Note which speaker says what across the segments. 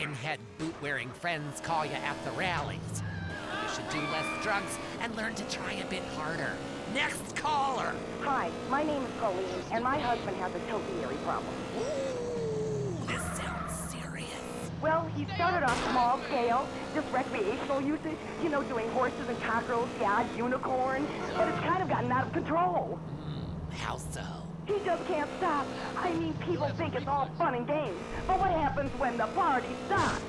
Speaker 1: skinhead boot-wearing friends call you at the rallies. You should do less drugs and learn to try a bit harder. Next caller!
Speaker 2: Hi, my name is Colleen, and my husband has a topiary problem.
Speaker 1: Ooh, this sounds serious.
Speaker 2: Well, he started off small scale, just recreational usage, you know, doing horses and cockerels, yeah, unicorn, but it's kind of gotten out of control.
Speaker 1: How so?
Speaker 2: He just can't stop. I mean, people think it's all fun and games, but what happens when the party stops?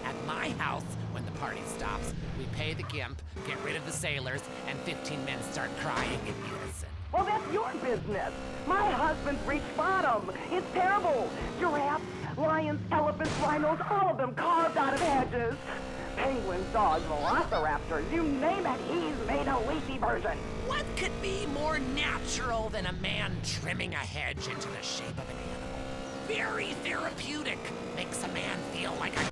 Speaker 1: At my house, when the party stops, we pay the gimp, get rid of the sailors, and 15 men start crying in unison.
Speaker 2: Well, that's your business. My husband's reached bottom. It's terrible. Giraffes, lions, elephants, rhinos, all of them carved out of hedges. Penguins, dogs, velociraptors, you name it, he's made a leafy version.
Speaker 1: What could be more natural than a man trimming a hedge into the shape of an animal? Very therapeutic. Makes a man feel like a...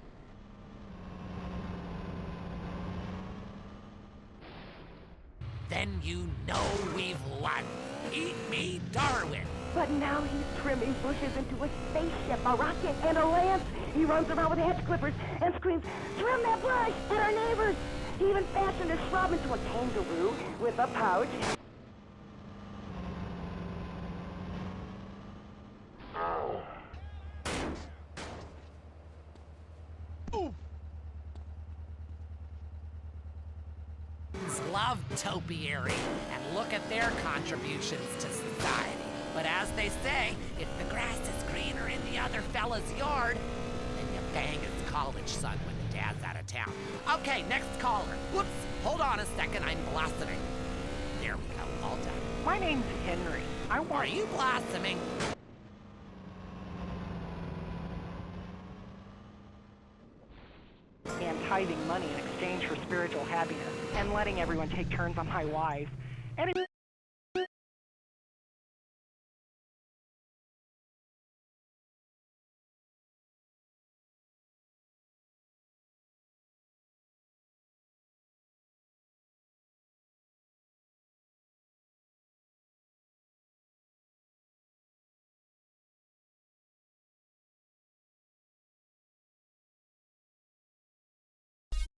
Speaker 1: Then you know we've won. Eat me, Darwin.
Speaker 2: But now he's trimming bushes into a spaceship, a rocket, and a lance. He runs around with hedge clippers and screams, "Trim that bush!" at our neighbors. He even fashioned a shrub into a kangaroo with a pouch.
Speaker 1: Love topiary and look at their contributions to society. But as they say, if the grass is greener in the other fella's yard, then you bang his college son when the dad's out of town. Okay, next caller. Whoops, hold on a second, I'm blossoming. There we go, all done.
Speaker 3: My name's Henry.
Speaker 1: Are you blossoming?
Speaker 3: And tithing money in exchange for spiritual happiness, and letting everyone take turns on my wife. And it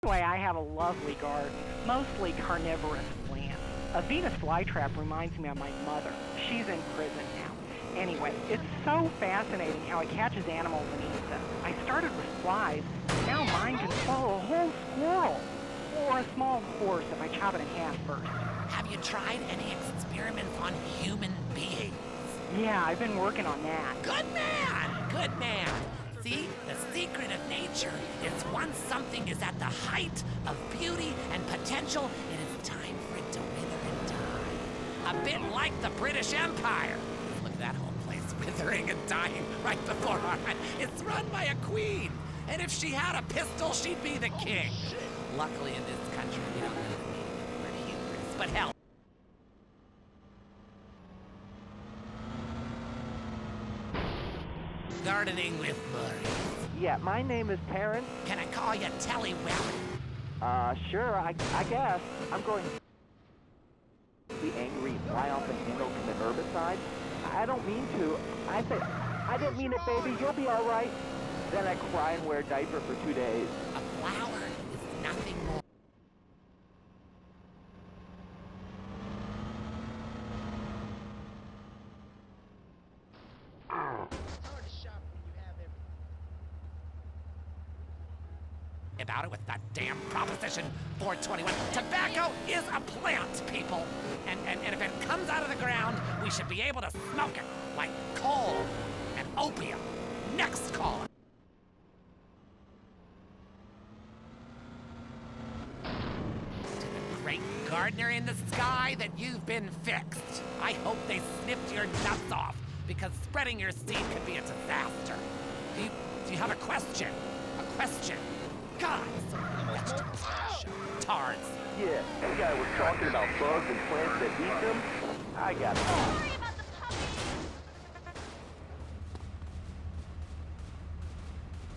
Speaker 3: Anyway, I have a lovely garden, mostly carnivorous plants. A Venus flytrap reminds me of my mother. She's in prison now. Anyway, it's so fascinating how it catches animals and eats them. I started with flies, now mine can swallow a whole squirrel. Or a small horse if I chop it in half first.
Speaker 1: Have you tried any experiments on human beings?
Speaker 3: Yeah, I've been working on that.
Speaker 1: Good man! Good man! See, the secret of nature is once something is at the height of beauty and potential, it is time for it to wither and die. A bit like the British Empire. Look at that whole place withering and dying right before our eyes. It's run by a queen, and if she had a pistol, she'd be the king. Luckily in this country, we don't know the meaning of the word hubris, but hell. Gardening with Murray.
Speaker 4: Yeah, my name is Terrence.
Speaker 1: Can I call you Telly Welly?
Speaker 4: Sure, I guess. I'm going to be angry and fly off the handle from the herbicide. I don't mean to. I said, I didn't mean it, baby. You'll be all right. Then I cry and wear a diaper for 2 days.
Speaker 1: A flower is nothing more. About it with that damn Proposition 421. Tobacco is a plant, people. And if it comes out of the ground, we should be able to smoke it like coal and opium. Next caller. To the great gardener in the sky that you've been fixed. I hope they snipped your nuts off, because spreading your seed could be a disaster. Do you have a question? A question? God, vegetables on the show. Tards.
Speaker 4: Yeah, that guy was talking about bugs and plants that eat them. I got it.
Speaker 5: Sorry about the puppy.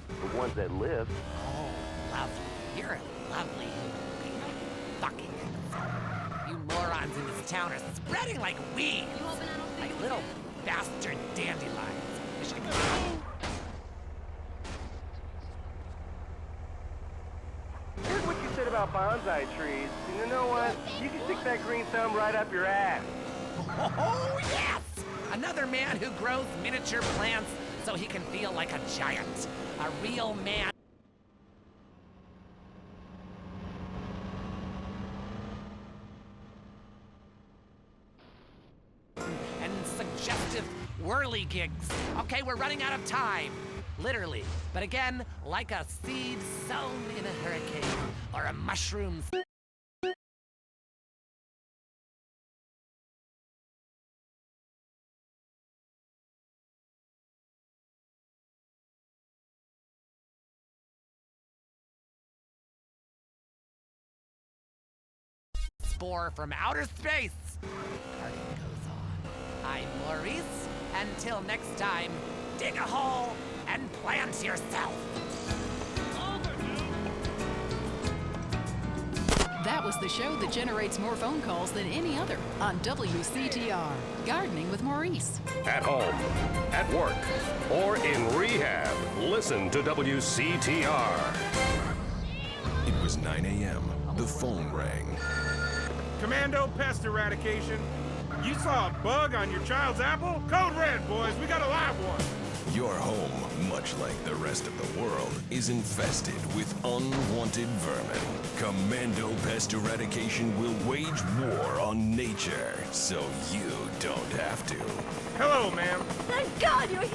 Speaker 4: The ones that live.
Speaker 1: Oh, lovely. You're a lovely human being. Fucking imbecile. You morons in this town are spreading like weeds.
Speaker 5: You hoping I don't
Speaker 1: Like
Speaker 5: think
Speaker 1: little bastard dandelions.
Speaker 5: Here's what you said about bonsai trees. And you know what? You can stick that green thumb right up your ass.
Speaker 1: Oh, yes! Another man who grows miniature plants so he can feel like a giant. A real man. And suggestive whirligigs. Okay, we're running out of time. Literally. But again, like a seed sown in a hurricane or a mushroom. Spore from outer space. Party goes on. I'm Maurice. Until next time, dig a hole and plant yourself.
Speaker 6: That was the show that generates more phone calls than any other on WCTR. Gardening with Maurice.
Speaker 7: At home, at work, or in rehab, listen to WCTR.
Speaker 8: It was 9 a.m. The phone rang.
Speaker 5: Commando Pest Eradication. You saw a bug on your child's apple? Code red, boys. We got a live one.
Speaker 8: Your home, much like the rest of the world, is infested with unwanted vermin. Commando Pest Eradication will wage war on nature, so you don't have to.
Speaker 5: Hello, ma'am.
Speaker 9: Thank God you're here.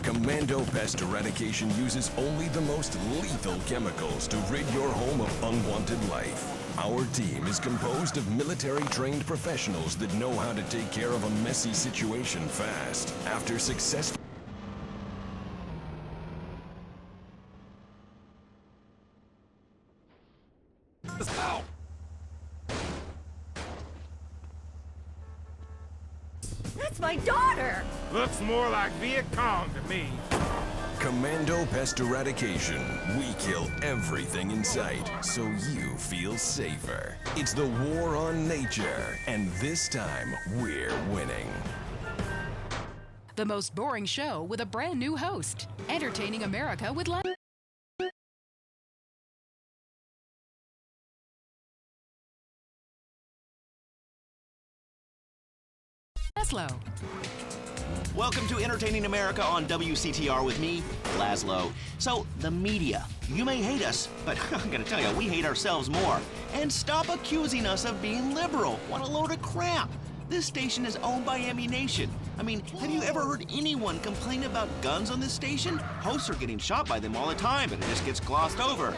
Speaker 8: Commando Pest Eradication uses only the most lethal chemicals to rid your home of unwanted life. Our team is composed of military-trained professionals that know how to take care of a messy situation fast. After successful
Speaker 9: That's my daughter.
Speaker 5: Looks more like Viet Cong to me.
Speaker 8: Commando Pest Eradication. We kill everything in sight, so you feel safer. It's the war on nature, and this time, we're winning.
Speaker 6: The most boring show with a brand new host. Entertaining America with Laszlo.
Speaker 10: Welcome to Entertaining America on WCTR with me, Laszlo. So, the media. You may hate us, but I'm gonna tell you, we hate ourselves more. And stop accusing us of being liberal. What a load of crap. This station is owned by Ammu-Nation. I mean, have you ever heard anyone complain about guns on this station? Hosts are getting shot by them all the time, but it just gets glossed over.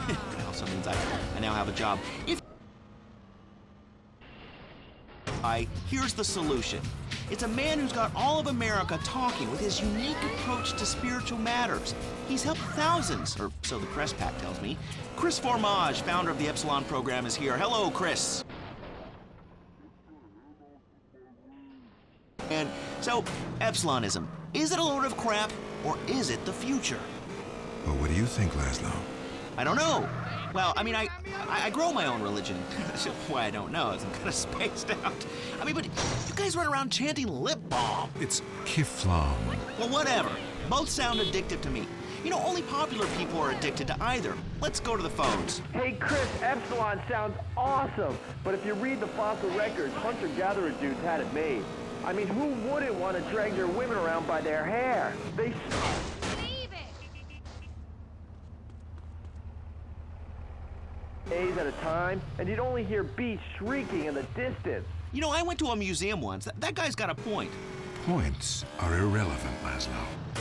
Speaker 10: It also means I now have a job. Here's the solution. It's a man who's got all of America talking with his unique approach to spiritual matters. He's helped thousands, or so the press pack tells me. Chris Formage, founder of the Epsilon program, is here. Hello, Chris. And so, Epsilonism, is it a load of crap, or is it the future?
Speaker 11: Well, what do you think, Laszlo?
Speaker 10: I don't know. Well, I mean, I grow my own religion. Why I don't know is I'm kind of spaced out. I mean, but you guys run around chanting lip balm.
Speaker 11: It's Kiflam.
Speaker 10: Well, whatever. Both sound addictive to me. You know, only popular people are addicted to either. Let's go to the phones.
Speaker 5: Hey, Chris, Epsilon sounds awesome. But if you read the fossil records, hunter-gatherer dudes had it made. I mean, who wouldn't want to drag their women around by their hair? They... days at a time, and you'd only hear beasts shrieking in the distance.
Speaker 10: You know, I went to a museum once. That guy's got a point.
Speaker 11: Points are irrelevant, Laszlo.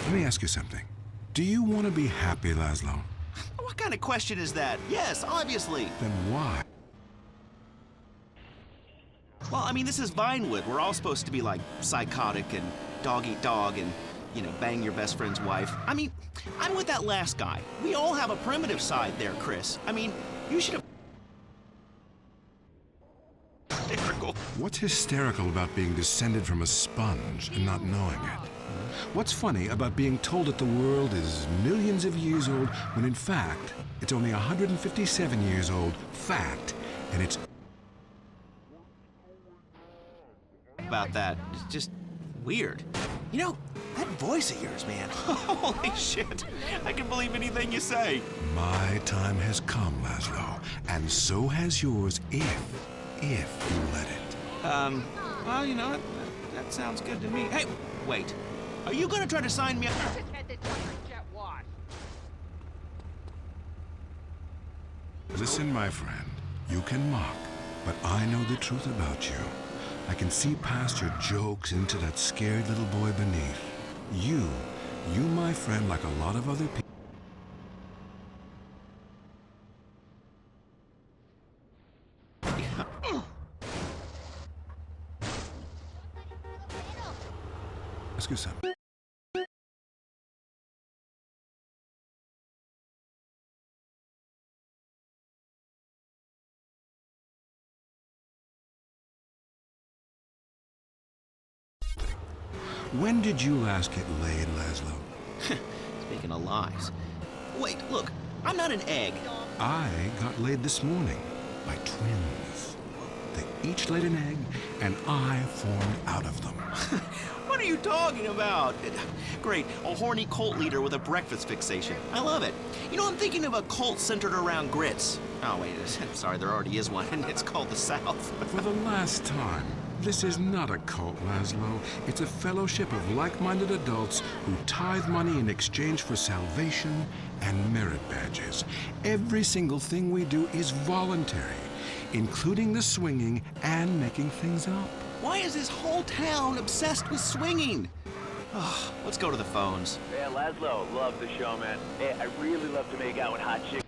Speaker 11: Let me ask you something. Do you want to be happy, Laszlo?
Speaker 10: What kind of question is that? Yes, obviously.
Speaker 11: Then why?
Speaker 10: Well, I mean, this is Vinewood. We're all supposed to be, like, psychotic and dog-eat-dog and, you know, bang your best friend's wife. I mean, I'm with that last guy. We all have a primitive side there, Chris. I mean, you should have... Hysterical.
Speaker 11: What's hysterical about being descended from a sponge and not knowing it? What's funny about being told that the world is millions of years old when in fact it's only 157 years old? Fact and it's
Speaker 10: About that, it's just weird. You know, that voice of yours, man. Holy shit. I can believe anything you say.
Speaker 11: my time has come, Laszlo, and so has yours if you let it.
Speaker 10: Well, you know, that sounds good to me. Hey, wait. Are you gonna try to sign me up?
Speaker 11: Listen, my friend, you can mock, but I know the truth about you. I can see past your jokes into that scared little boy beneath. You, my friend, like a lot of other people. Ask you something. When did you last get laid, Laszlo?
Speaker 10: Speaking of lies. Wait, look, I'm not an egg.
Speaker 11: I got laid this morning by twins. They each laid an egg, and I formed out of them.
Speaker 10: What are you talking about? Great, a horny cult leader with a breakfast fixation. I love it. You know, I'm thinking of a cult centered around grits. Oh, wait, sorry, there already is one, and it's called the South.
Speaker 11: For the last time, this is not a cult, Laszlo. It's a fellowship of like-minded adults who tithe money in exchange for salvation and merit badges. Every single thing we do is voluntary, including the swinging and making things up.
Speaker 10: Why is this whole town obsessed with swinging? Oh, let's go to the phones.
Speaker 5: Yeah, Laszlo, love the show, man. Hey, I really love to make out with hot chicks.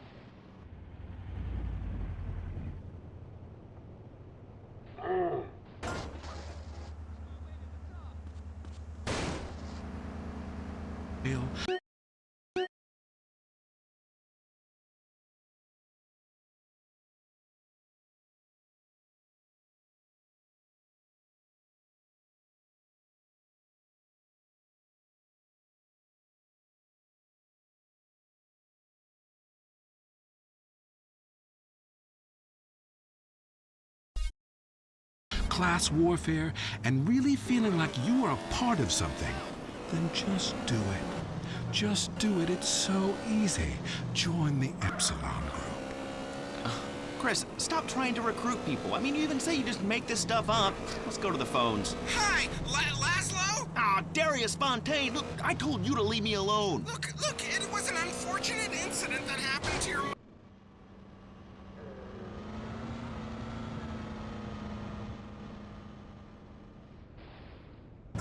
Speaker 11: Class warfare, and really feeling like you are a part of something, then just do it. Just do it. It's so easy. Join the Epsilon group.
Speaker 10: Chris, stop trying to recruit people. I mean, you even say you just make this stuff up. Let's go to the phones.
Speaker 12: Hi, Laszlo?
Speaker 10: Ah, Darius Fontaine, look, I told you to leave me alone.
Speaker 12: Look, it was an unfortunate incident that happened to your...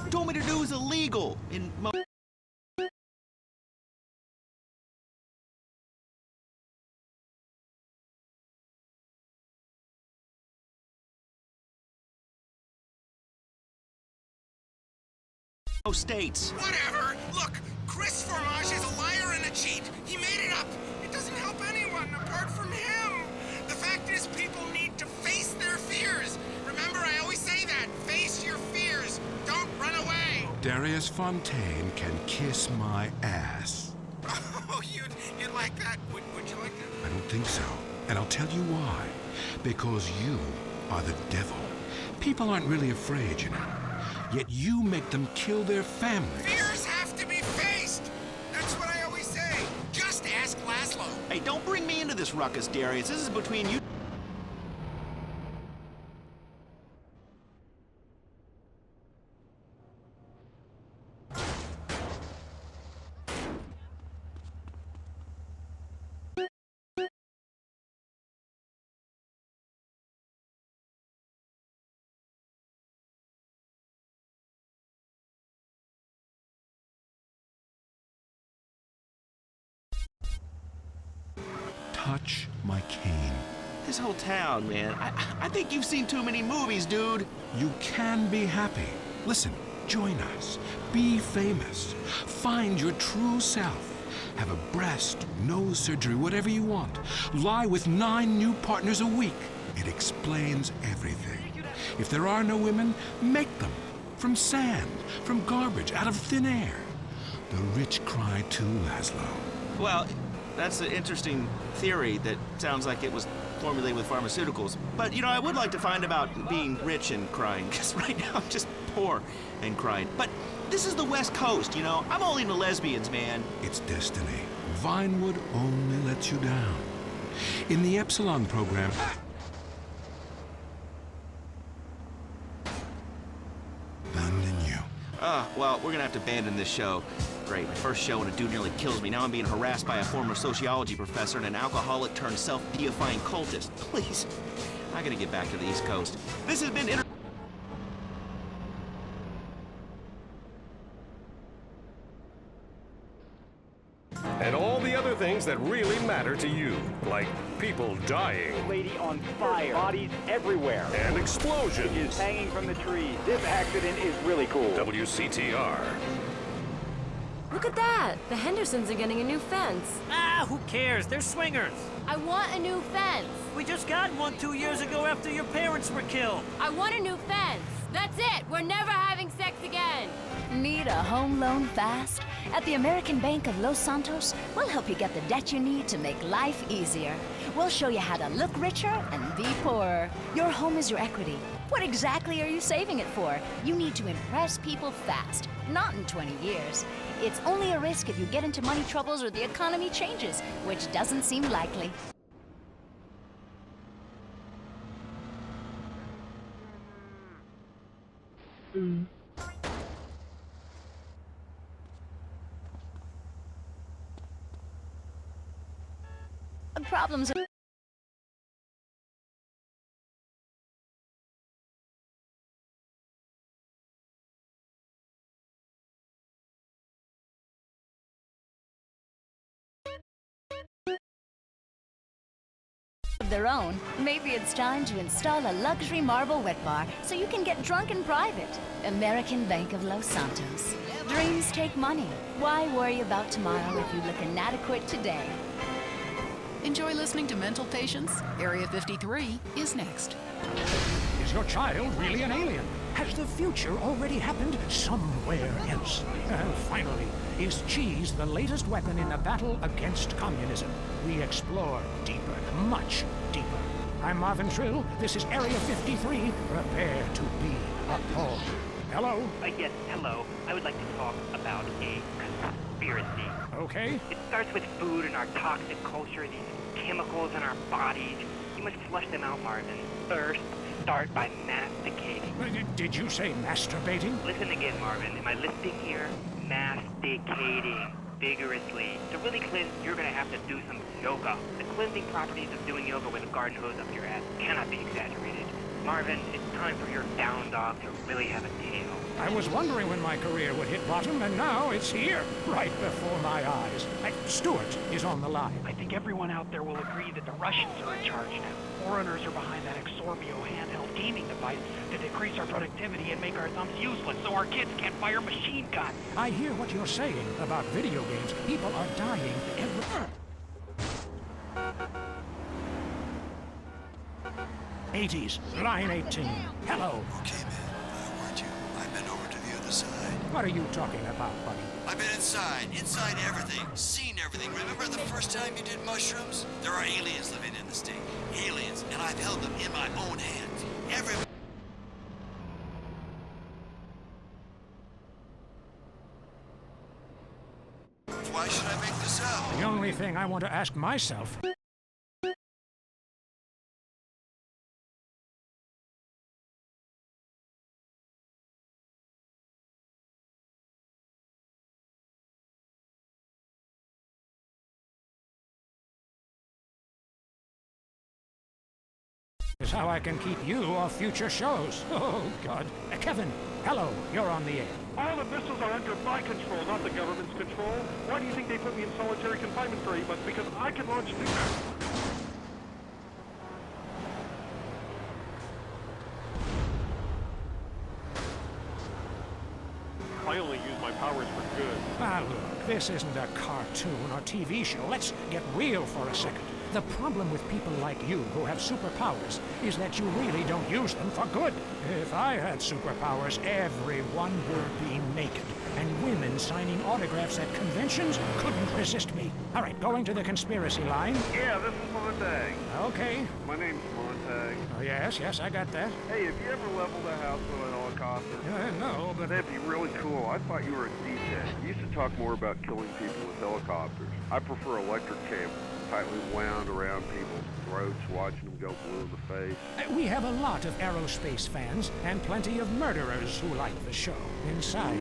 Speaker 10: You told me to do is illegal in most states.
Speaker 12: Whatever. Look, Chris Formage is a liar and a cheat. He made it up. It doesn't help anyone apart from him. The fact is, people need to face their fears. Remember, I always say that. Face your fears. Don't run away.
Speaker 11: Darius Fontaine can kiss my ass.
Speaker 12: Oh, you'd like that? Would you like that?
Speaker 11: I don't think so. And I'll tell you why. Because you are the devil. People aren't really afraid, you know. Yet you make them kill their families.
Speaker 12: Fears have to be faced. That's what I always say. Just ask Laszlo.
Speaker 10: Hey, don't bring me into this ruckus, Darius. This is between you.
Speaker 11: Touch my cane.
Speaker 10: This whole town, man. I think you've seen too many movies, dude.
Speaker 11: You can be happy. Listen, join us. Be famous. Find your true self. Have a breast, nose surgery, whatever you want. Lie with 9 new partners a week. It explains everything. If there are no women, make them. From sand, from garbage, out of thin air. The rich cry too, Laszlo.
Speaker 10: Well, that's an interesting theory that sounds like it was formulated with pharmaceuticals. But, you know, I would like to find about being rich and crying, because right now I'm just poor and crying. But this is the West Coast, you know? I'm all into lesbians, man.
Speaker 11: It's destiny. Vinewood only lets you down. In the Epsilon program... abandon you.
Speaker 10: Well, we're gonna have to abandon this show. Great, my first show and a dude nearly kills me. Now I'm being harassed by a former sociology professor and an alcoholic turned self-deifying cultist. Please, I gotta get back to the East Coast. This has been
Speaker 7: And all the other things that really matter to you, like people dying.
Speaker 4: Lady on fire. Bodies everywhere.
Speaker 7: And explosions.
Speaker 4: Is hanging from the trees. This accident is really cool.
Speaker 7: WCTR.
Speaker 9: Look at that! The Hendersons are getting a new fence.
Speaker 13: Ah, who cares? They're swingers.
Speaker 9: I want a new fence.
Speaker 13: We just got one 2 years ago after your parents were killed.
Speaker 9: I want a new fence. That's it. We're never having sex again.
Speaker 14: Need a home loan fast? At the American Bank of Los Santos, we'll help you get the debt you need to make life easier. We'll show you how to look richer and be poorer. Your home is your equity. What exactly are you saving it for? You need to impress people fast, not in 20 years. It's only a risk if you get into money troubles or the economy changes, which doesn't seem likely. Problems are... of their own. Maybe it's time to install a luxury marble wet bar so you can get drunk in private. American Bank of Los Santos. Dreams take money. Why worry about tomorrow if you look inadequate today?
Speaker 6: Enjoy listening to Mental Patients? Area 53 is next.
Speaker 15: Is your child really an alien? Has the future already happened somewhere else? And finally, is cheese the latest weapon in the battle against communism? We explore deeper, much deeper. I'm Marvin Trill. This is Area 53. Prepare to be appalled. Hello?
Speaker 16: Yes, hello. I would like to talk about a conspiracy.
Speaker 15: Okay.
Speaker 16: It starts with food and our toxic culture, these chemicals in our bodies. You must flush them out, Marvin. First, start by masticating.
Speaker 15: Did you say masturbating?
Speaker 16: Listen again, Marvin. Am I listening here? Masticating vigorously. To really cleanse, you're going to have to do some yoga. The cleansing properties of doing yoga with a garden hose up your ass cannot be exaggerated. Marvin, it's time for your down dog to really have a tail.
Speaker 15: I was wondering when my career would hit bottom, and now it's here, right before my eyes. Stuart is on the line.
Speaker 17: I think everyone out there will agree that the Russians are in charge now. Foreigners are behind that Exorbio handheld gaming device to decrease our productivity and make our thumbs useless so our kids can't fire machine guns.
Speaker 15: I hear what you're saying about video games. People are dying every... 80s, line 18. Hello.
Speaker 18: Okay, man. I warned you. I've been over to the other side.
Speaker 15: What are you talking about, buddy?
Speaker 18: I've been inside everything, seen everything. Remember the first time you did mushrooms? There are aliens living in the state. Aliens, and I've held them in my own hands. Why should I make this up?
Speaker 15: The only thing I want to ask myself... is how I can keep you off future shows. Oh, God. Kevin, hello. You're on the air.
Speaker 19: All the missiles are under my control, not the government's control. Why do you think they put me in solitary confinement for 8 months? Because I can launch I only use my powers for good.
Speaker 15: Ah, look, this isn't a cartoon or TV show. Let's get real for a second. The problem with people like you who have superpowers is that you really don't use them for good. If I had superpowers, everyone would be naked, and women signing autographs at conventions couldn't resist me. All right, going to the conspiracy line.
Speaker 19: Yeah, this is Montag.
Speaker 15: Okay.
Speaker 19: My name's Montag.
Speaker 15: Oh, yes, I got that.
Speaker 19: Hey, have you ever leveled a house with a helicopter?
Speaker 15: No, but...
Speaker 19: That'd be really cool. I thought you were a DJ. You used to talk more about killing people with helicopters. I prefer electric cable, tightly wound around people's throats, watching them go blue in the face.
Speaker 15: We have a lot of aerospace fans and plenty of murderers who like the show. Inside.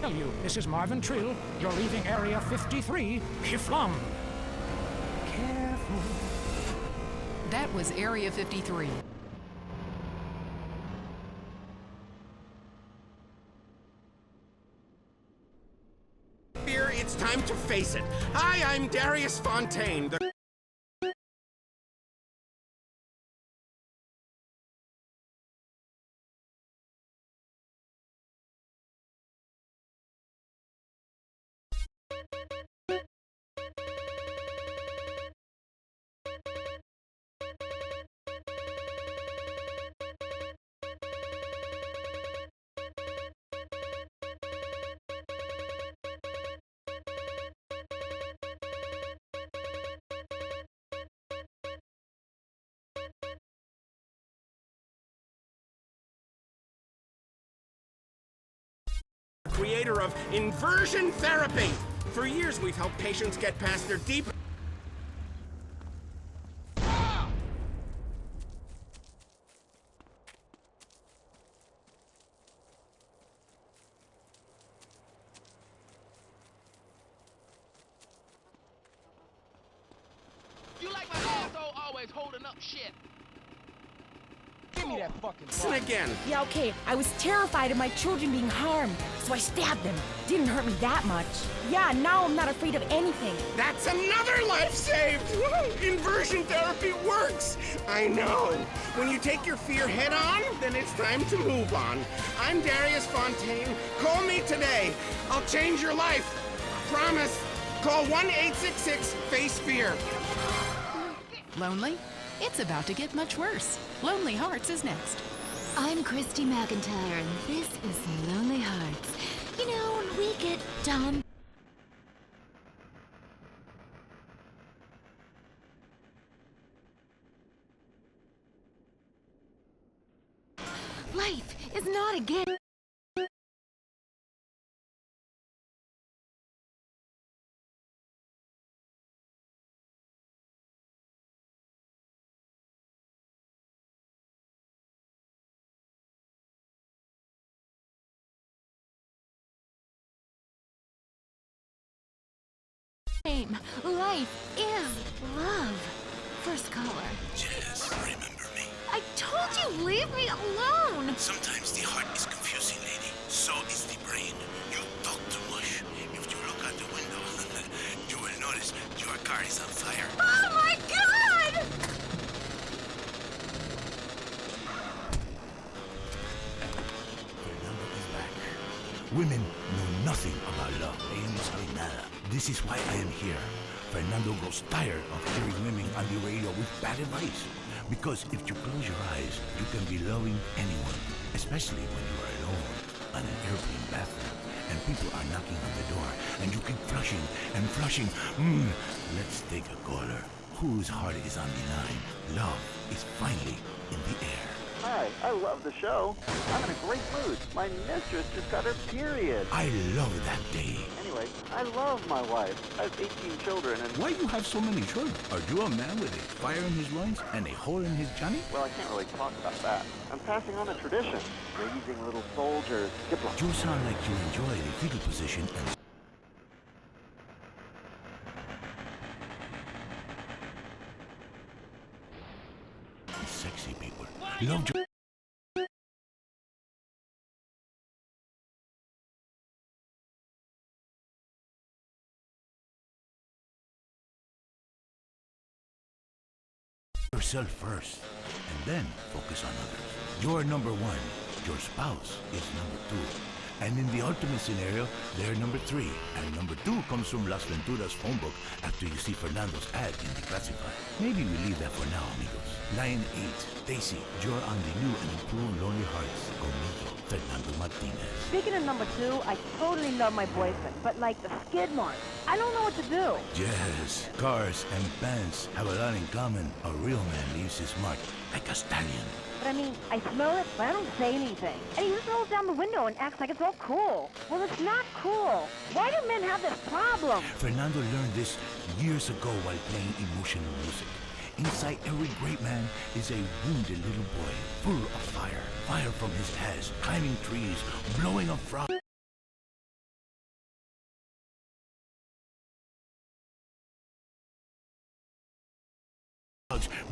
Speaker 15: Tell you, this is Marvin Trill. You're leaving Area 53. Kiflum. Careful.
Speaker 6: That was Area 53.
Speaker 20: Here, it's time to face it. Hi, I'm Darius Fontaine, the... creator of inversion therapy. For years, we've helped patients get past their deep...
Speaker 21: You like my asshole always holding up shit. Give me that fucking
Speaker 20: Listen again.
Speaker 22: Yeah, okay. I was terrified of my children being harmed, so I stabbed them. Didn't hurt me that much. Yeah, now I'm not afraid of anything.
Speaker 20: That's another life saved! Inversion therapy works! I know. When you take your fear head on, then it's time to move on. I'm Darius Fontaine. Call me today. I'll change your life. Promise. Call 1-866-FACE-FEAR.
Speaker 6: Lonely? It's about to get much worse. Lonely Hearts is next.
Speaker 14: I'm Christy McIntyre, and this is Lonely Hearts. You know, when we get done... Life is not a game. Life is love. First caller.
Speaker 23: Jess, remember me.
Speaker 14: I told you, leave me alone.
Speaker 23: Sometimes the heart is confusing, lady. So is the brain. You talk too much. If you look out the window, you will notice your car is on fire.
Speaker 14: Oh my God!
Speaker 23: Fernando is back. Women know nothing about love. Ellos no saben nada. This is why I am here. Fernando grows tired of hearing women on the radio with bad advice. Because if you close your eyes, you can be loving anyone, especially when you are alone on an airplane bathroom and people are knocking on the door and you keep flushing and flushing. Let's take a caller. Whose heart is on the line? Love is finally in the air.
Speaker 4: Hi, I love the show. I'm in a great mood. My mistress just got her period.
Speaker 23: I love that day.
Speaker 4: Anyway, I love my wife. I have 18 children and...
Speaker 23: Why you have so many children? Are you a man with a fire in his loins and a hole in his Johnny?
Speaker 4: Well, I can't really talk about that. I'm passing on a tradition. Raising little soldiers.
Speaker 23: You sound like you enjoy the fetal position and... sexy people. Love you. Yourself first, and then focus on others. You're number one. Your spouse is number two. And in the ultimate scenario, they're number three. And number two comes from Las Venturas phone book after you see Fernando's ad in the classified. Maybe we leave that for now, amigos. Line 8. Daisy, you're on the new and improved Lonely Hearts conmigo, Fernando Martinez.
Speaker 22: Speaking of number 2, I totally love my boyfriend, but like the skid marks, I don't know what to do.
Speaker 23: Yes, cars and bands have a lot in common. A real man leaves his mark like a stallion.
Speaker 22: But I mean, I smell it, but I don't say anything. And he just rolls down the window and acts like it's all cool. Well, it's not cool. Why do men have this problem?
Speaker 23: Fernando learned this years ago while playing emotional music. Inside every great man is a wounded little boy, full of fire. Fire from his past, climbing trees, blowing up frogs.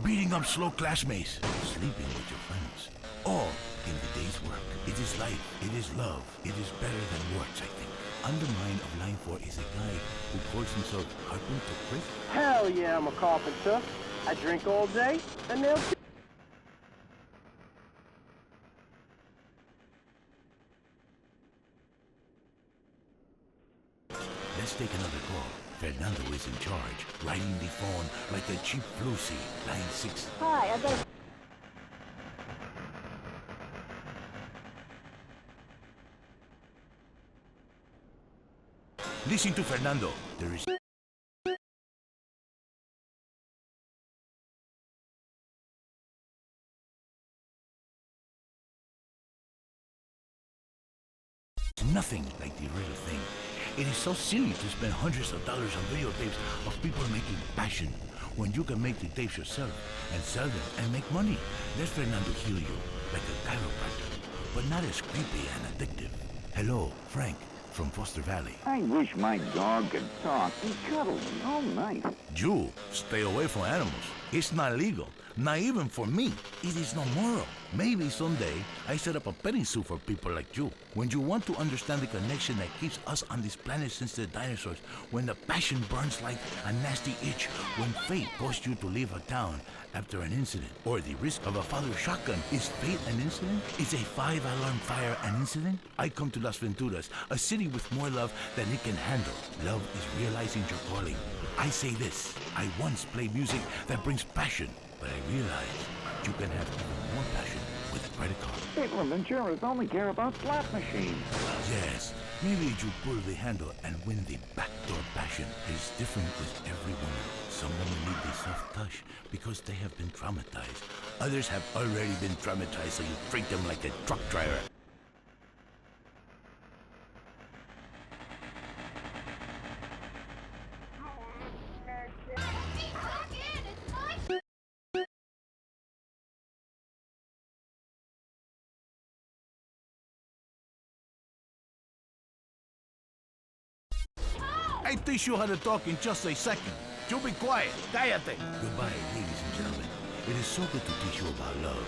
Speaker 23: Beating up slow classmates, sleeping with your friends. All in the day's work. It is life, it is love, it is better than words, I think. On the mind of line 4 is a guy who calls himself Carpenter Chris.
Speaker 5: Hell yeah, I'm a carpenter. I drink all day, and they'll...
Speaker 23: Let's take another call. Fernando is in charge, riding the phone like a cheap Lucy. Line 6.
Speaker 22: Hi, I got...
Speaker 23: Listen to Fernando. There is... nothing like the real thing. It is so silly to spend hundreds of dollars on videotapes of people making passion when you can make the tapes yourself and sell them and make money. Let Fernando heal you like a chiropractor, but not as creepy and addictive. Hello, Frank from Foster Valley.
Speaker 1: I wish my dog could talk and cuddle me all night.
Speaker 23: You stay away from animals. It's not legal. Not even for me. It is not moral. Maybe someday I set up a petting zoo for people like you. When you want to understand the connection that keeps us on this planet since the dinosaurs, when the passion burns like a nasty itch, when fate forced you to leave a town after an incident, or the risk of a father's shotgun. Is fate an incident? Is a 5-alarm fire an incident? I come to Las Venturas, a city with more love than it can handle. Love is realizing your calling. I say this, I once played music that brings passion, but I realized you can have even more passion with a credit card.
Speaker 1: People in Venturas only care about slot machines.
Speaker 23: Yes, maybe you pull the handle and win the backdoor passion. It is different with every woman. Some women need the soft touch because they have been traumatized. Others have already been traumatized, so you treat them like a truck driver. I teach you how to talk in just a second. You be quiet. Cállate. Goodbye, ladies and gentlemen. It is so good to teach you about love.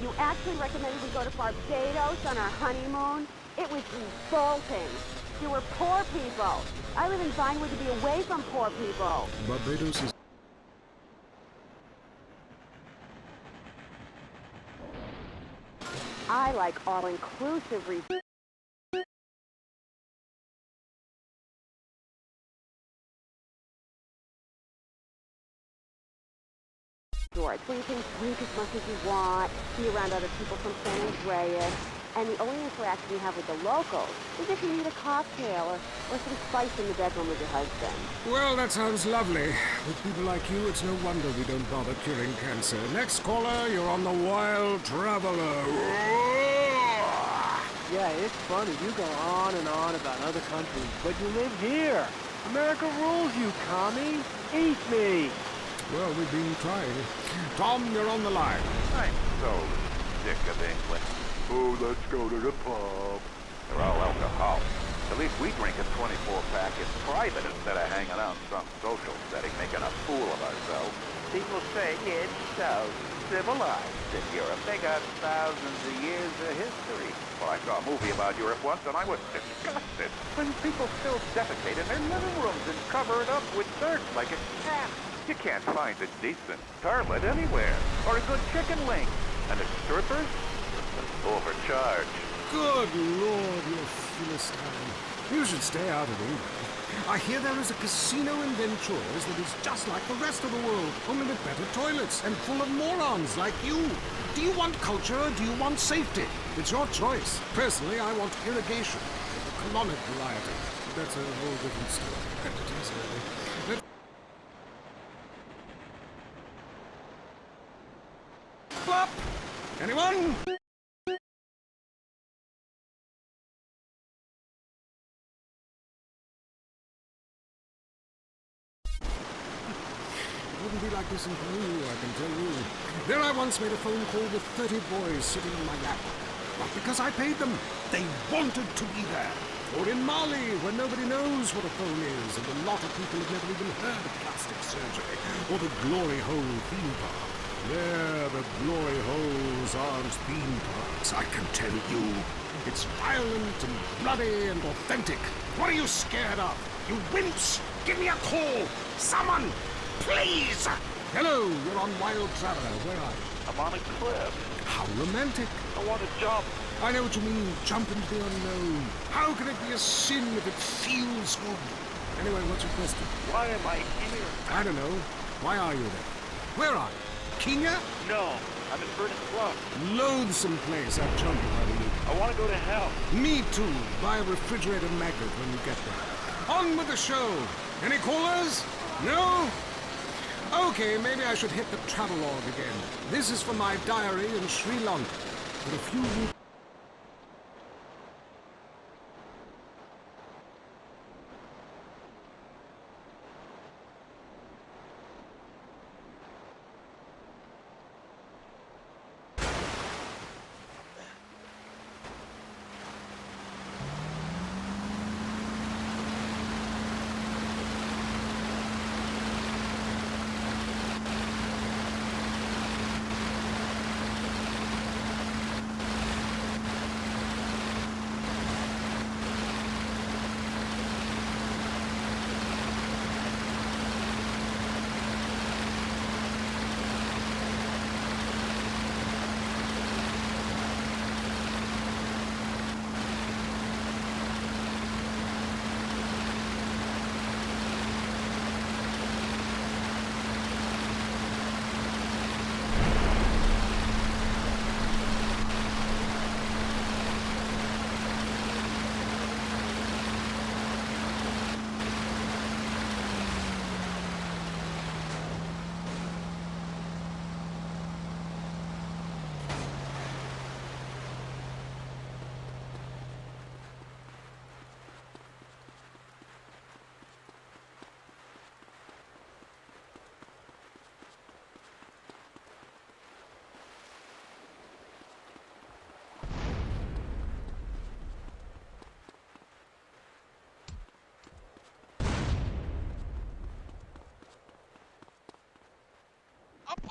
Speaker 2: You actually recommended we go to Barbados on our honeymoon? It was revolting. You were poor people. I live in Vinewood to be away from poor people.
Speaker 3: Barbados is...
Speaker 2: I like all-inclusive resorts where you can drink as much as you want, be around other people from San Andreas, and the only interaction you have with the locals is if you need a cocktail or some spice in the bedroom with your husband.
Speaker 11: Well, that sounds lovely. With people like you, it's no wonder we don't bother curing cancer. Next caller, you're on the Wild Traveler.
Speaker 5: Yeah, it's funny. You go on and on about other countries, but you live here. America rules, you commie. Eat me.
Speaker 11: Well, we've been trying. Tom, you're on the line.
Speaker 3: I'm so sick of England.
Speaker 19: Oh, let's go to the pub.
Speaker 3: They're all alcohol. At least we drink a 24-pack in private instead of hanging out in some social setting making a fool of ourselves. People say it's so civilized in Europe. They got thousands of years of history. Well, I saw a movie about Europe once and I was disgusted. When people still defecate in their living rooms and cover it up with dirt like a cat. You can't find a decent toilet anywhere, or a good chicken wing. And the strippers? Overcharged.
Speaker 11: Good Lord, you Philistine. You should stay out of England. I hear there is a casino in Ventures that is just like the rest of the world, only with better toilets and full of morons like you. Do you want culture or do you want safety? It's your choice. Personally, I want irrigation, the colonic variety. That's a whole different story. Entities, really. Flop! Anyone? It wouldn't be like this in Peru, I can tell you. There I once made a phone call with 30 boys sitting on my lap. Not because I paid them. They wanted to be there. Or in Mali, where nobody knows what a phone is, and a lot of people have never even heard of plastic surgery, or the Glory Hole theme park. There, the glory holes aren't theme parks, I can tell you. It's violent and bloody and authentic. What are you scared of? You wimps! Give me a call! Someone! Please! Hello, you're on Wild Traveler. Where are you?
Speaker 3: I'm on a cliff.
Speaker 11: How romantic.
Speaker 3: I want to jump.
Speaker 11: I know what you mean. Jump into the unknown. How can it be a sin if it feels good? Anyway, what's your question?
Speaker 3: Why am I here?
Speaker 11: I don't know. Why are you there? Where are you? Kinga?
Speaker 3: No, I'm in Burning Bluff.
Speaker 11: Loathsome place. I'd jump if I were you.
Speaker 3: I want to go to hell.
Speaker 11: Me too. Buy a refrigerator magnet when you get there. On with the show. Any callers? No? Okay, maybe I should hit the travelogue again. This is from my diary in Sri Lanka. For a few weeks.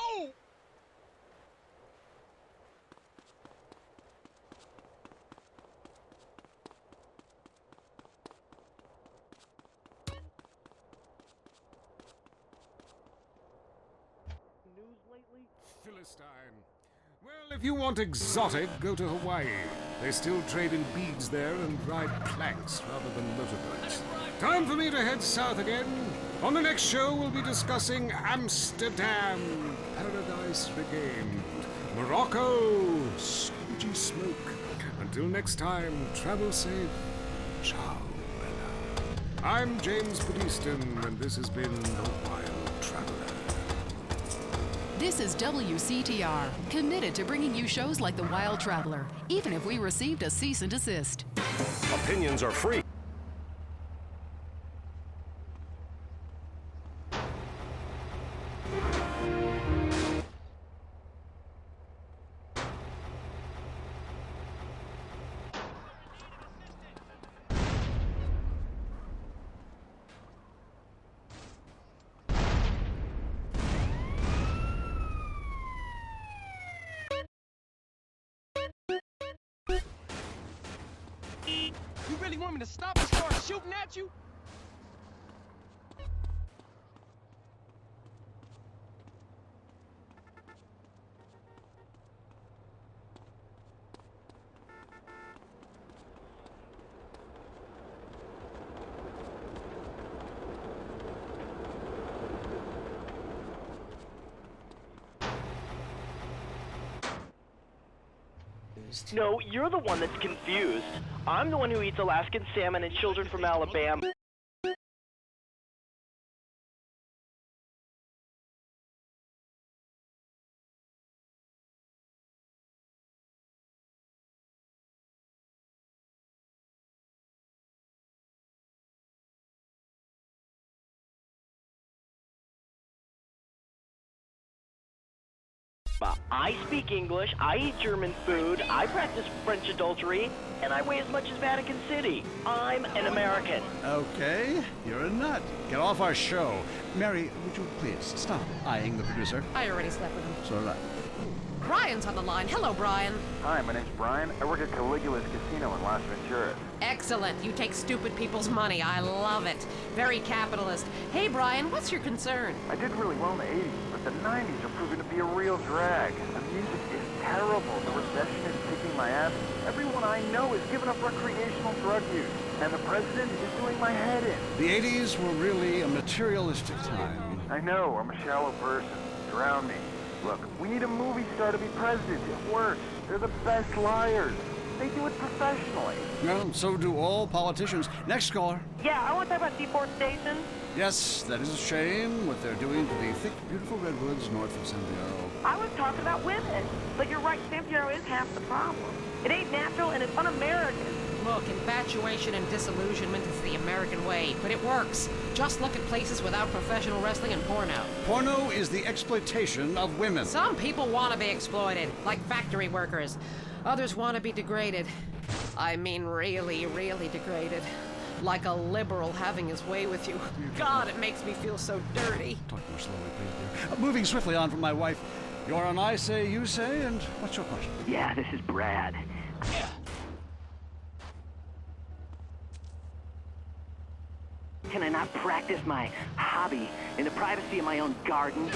Speaker 21: Oh!
Speaker 11: News lately? Philistine. Well, If you want exotic, go to Hawaii. They still trade in beads there and ride planks rather than motorboats. Time for me to head south again. On the next show, we'll be discussing Amsterdam, Paradise Regained, Morocco, Squidgy Smoke. Until next time, travel safe. Ciao, Bella. I'm James Podeston, and this has been The Wild Traveler.
Speaker 6: This is WCTR, committed to bringing you shows like The Wild Traveler, even if we received a cease and desist.
Speaker 7: Opinions are free.
Speaker 21: You really want me to stop and start shooting at you?
Speaker 5: No, you're the one that's confused. I'm the one who eats Alaskan salmon and children from Alabama. I speak English, I eat German food, I practice French adultery, and I weigh as much as Vatican City. I'm an American.
Speaker 8: Okay, you're a nut. Get off our show. Mary, would you please stop eyeing the producer?
Speaker 9: I already slept with him.
Speaker 8: So did I.
Speaker 9: Brian's on the line. Hello, Brian.
Speaker 3: Hi, my name's Brian. I work at Caligula's Casino in Las Venturas.
Speaker 9: Excellent. You take stupid people's money. I love it. Very capitalist. Hey, Brian, what's your concern?
Speaker 3: I did really well in the 80s, but the 90s are proving to be a real drag. The music is terrible. The recession is kicking my ass. Everyone I know is giving up recreational drug use. And the president is doing my head in.
Speaker 8: The 80s were really a materialistic time.
Speaker 3: I know. I'm a shallow person. Drown me. Look, we need a movie star to be president. It works. They're the best liars. They do it professionally.
Speaker 8: Well, so do all politicians. Next caller.
Speaker 10: Yeah, I want to talk about deforestation.
Speaker 8: Yes, that is a shame, what they're doing to the thick, beautiful redwoods north of San Diego.
Speaker 10: I was talking about women. But you're right, San Diego is half the problem. It ain't natural and it's un-American.
Speaker 9: Look, infatuation and disillusionment is the American way, but it works. Just look at places without professional wrestling and porno.
Speaker 8: Porno is the exploitation of women.
Speaker 9: Some people want to be exploited, like factory workers. Others want to be degraded. I mean really, really degraded. Like a liberal having his way with you. God, it makes me feel so dirty.
Speaker 8: Talk more slowly, please, dear. Moving swiftly on from my wife. You're on I Say, You Say, and what's your question?
Speaker 10: Yeah, this is Brad. Can I not practice my hobby in the privacy of my own garden?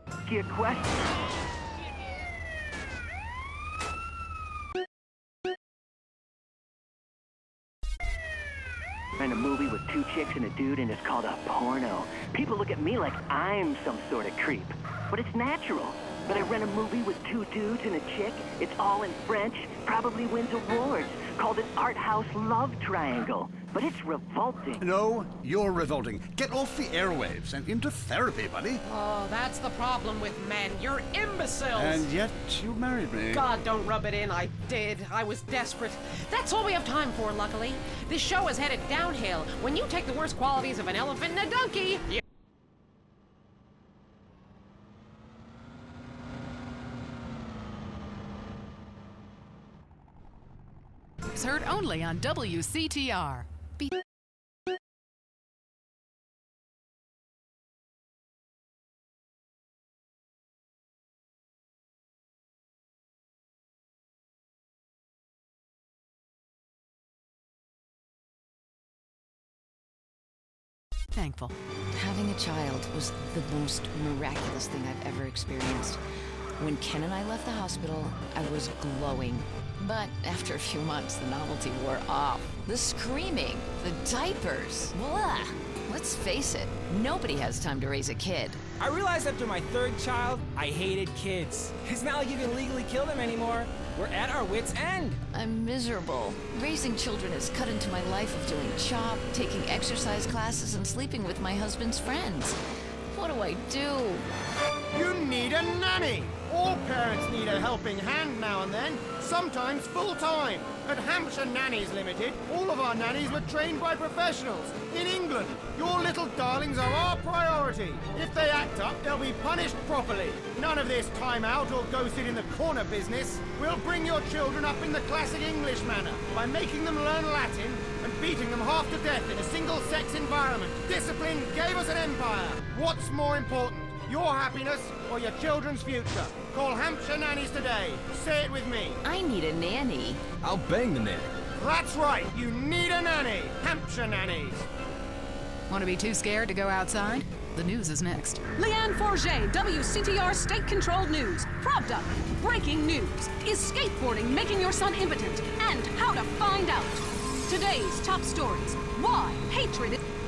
Speaker 10: Ask you a question. In a movie with two chicks and a dude, and it's called a porno. People look at me like I'm some sort of creep, but it's natural. But I rent a movie with two dudes and a chick. It's all in French. Probably wins awards. Called an art house love triangle. But it's revolting.
Speaker 8: No, you're revolting. Get off the airwaves and into therapy, buddy.
Speaker 9: Oh, that's the problem with men. You're imbeciles.
Speaker 8: And yet, you married me.
Speaker 9: God, don't rub it in. I did. I was desperate. That's all we have time for, luckily. This show is headed downhill. When you take the worst qualities of an elephant and a donkey,
Speaker 6: It's heard only on WCTR. thankful.
Speaker 14: Having a child was the most miraculous thing I've ever experienced. When Ken and I left the hospital, I was glowing. But after a few months, the novelty wore off. The screaming, the diapers, blah. Let's face it, nobody has time to raise a kid.
Speaker 12: I realized after my third child, I hated kids. It's not like you can legally kill them anymore. We're at our wits' end.
Speaker 14: I'm miserable. Raising children has cut into my life of doing CHOP, taking exercise classes, and sleeping with my husband's friends. What do I do?
Speaker 13: You need a nanny! All parents need a helping hand now and then, sometimes full-time. At Hampshire Nannies Limited, all of our nannies were trained by professionals. In England, your little darlings are our priority. If they act up, they'll be punished properly. None of this time out or go sit in the corner business. We'll bring your children up in the classic English manner by making them learn Latin and beating them half to death in a single-sex environment. Discipline gave us an empire. What's more important? Your happiness or your children's future? Call Hampshire Nannies today. Say it with me.
Speaker 14: I need a nanny.
Speaker 12: I'll bang the nanny.
Speaker 13: That's right. You need a nanny. Hampshire Nannies.
Speaker 6: Want to be too scared to go outside? The news is next.
Speaker 16: Leanne Forget, WCTR state-controlled news. Propped up. Breaking news. Is skateboarding making your son impotent? And how to find out. Today's top stories. Why hatred is...